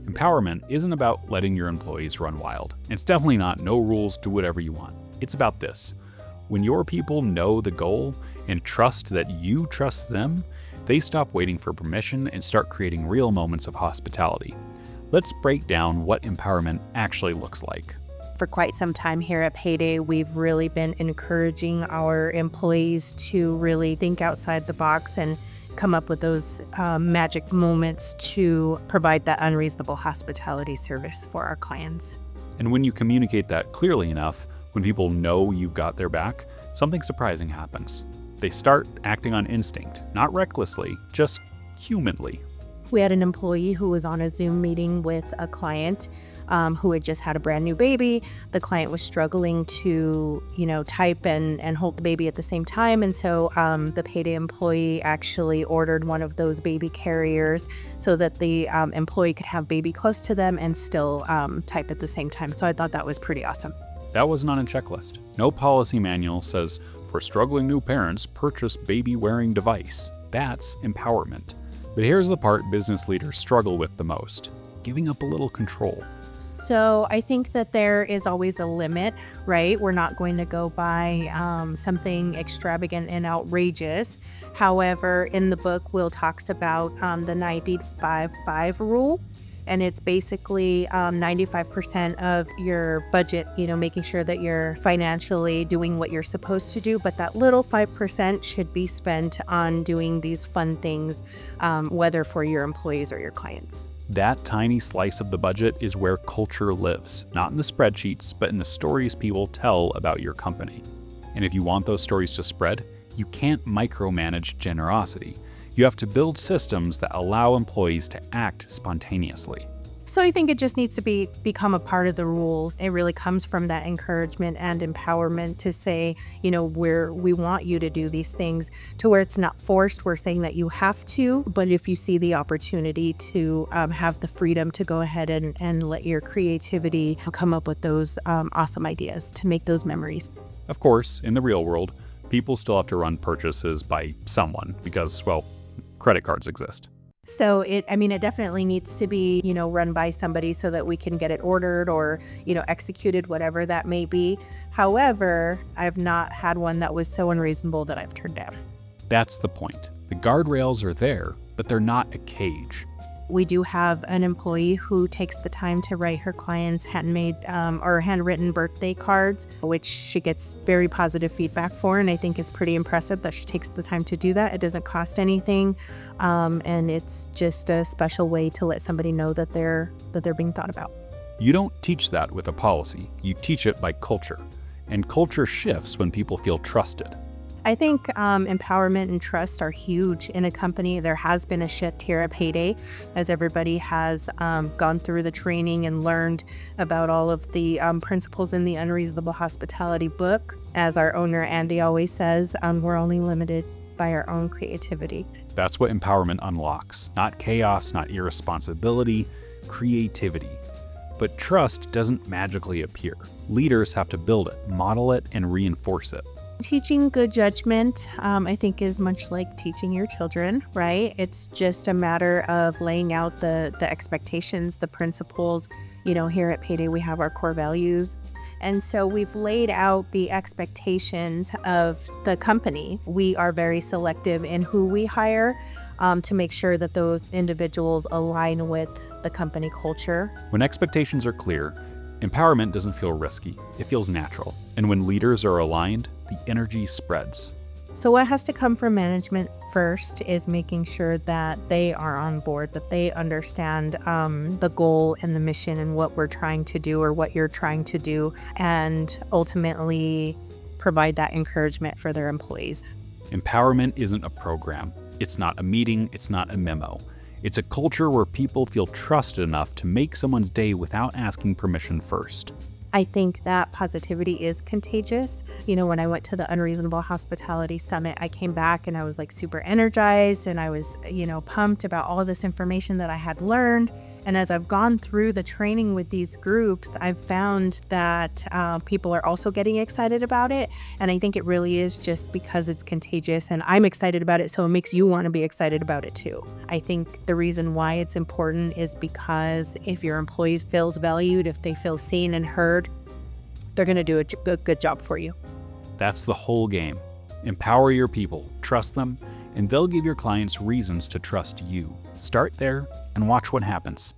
Empowerment isn't about letting your employees run wild. It's definitely not no rules, do whatever you want. It's about this. When your people know the goal and trust that you trust them, they stop waiting for permission and start creating real moments of hospitality. Let's break down what empowerment actually looks like. For quite some time here at Payday, we've really been encouraging our employees to really think outside the box and come up with those magic moments to provide that unreasonable hospitality service for our clients. And when you communicate that clearly enough, when people know you've got their back, something surprising happens. They start acting on instinct, not recklessly, just humanly. We had an employee who was on a Zoom meeting with a client who had just had a brand new baby. The client was struggling to, type and hold the baby at the same time. And so the Payday employee actually ordered one of those baby carriers so that the employee could have baby close to them and still type at the same time. So I thought that was pretty awesome. That wasn't on a checklist. No policy manual says, for struggling new parents, purchase baby-wearing device. That's empowerment. But here's the part business leaders struggle with the most: giving up a little control. So I think that there is always a limit, right? We're not going to go buy something extravagant and outrageous. However, in the book, Will talks about the 95-5 rule. And it's basically 95% of your budget, making sure that you're financially doing what you're supposed to do. But that little 5% should be spent on doing these fun things, whether for your employees or your clients. That tiny slice of the budget is where culture lives, not in the spreadsheets, but in the stories people tell about your company. And if you want those stories to spread, you can't micromanage generosity. You have to build systems that allow employees to act spontaneously. So I think it just needs to become a part of the rules. It really comes from that encouragement and empowerment to say, we want you to do these things, to where it's not forced. We're saying that you have to, but if you see the opportunity to have the freedom to go ahead and let your creativity come up with those awesome ideas to make those memories. Of course, in the real world, people still have to run purchases by someone because, credit cards exist. So it definitely needs to be, run by somebody so that we can get it ordered or, executed, whatever that may be. However, I've not had one that was so unreasonable that I've turned down. That's the point. The guardrails are there, but they're not a cage. We do have an employee who takes the time to write her clients handmade or handwritten birthday cards, which she gets very positive feedback for, and I think it's pretty impressive that she takes the time to do that. It doesn't cost anything, and it's just a special way to let somebody know that they're being thought about. You don't teach that with a policy. You teach it by culture, and culture shifts when people feel trusted. I think empowerment and trust are huge in a company. There has been a shift here at Payday as everybody has gone through the training and learned about all of the principles in the Unreasonable Hospitality book. As our owner, Andy, always says, we're only limited by our own creativity. That's what empowerment unlocks. Not chaos, not irresponsibility, creativity. But trust doesn't magically appear. Leaders have to build it, model it, and reinforce it. Teaching good judgment, I think, is much like teaching your children, right? It's just a matter of laying out the expectations, the principles. Here at Payday, we have our core values. And so we've laid out the expectations of the company. We are very selective in who we hire to make sure that those individuals align with the company culture. When expectations are clear, empowerment doesn't feel risky. It feels natural. And when leaders are aligned, the energy spreads. So what has to come from management first is making sure that they are on board, that they understand the goal and the mission and what we're trying to do or what you're trying to do, and ultimately provide that encouragement for their employees. Empowerment isn't a program. It's not a meeting. It's not a memo. It's a culture where people feel trusted enough to make someone's day without asking permission first. I think that positivity is contagious. When I went to the Unreasonable Hospitality Summit, I came back and I was like super energized, and I was, pumped about all of this information that I had learned. And as I've gone through the training with these groups, I've found that people are also getting excited about it. And I think it really is just because it's contagious, and I'm excited about it, so it makes you want to be excited about it too. I think the reason why it's important is because if your employees feels valued, if they feel seen and heard, they're going to do a good job for you. That's the whole game. Empower your people, trust them, and they'll give your clients reasons to trust you. Start there and watch what happens.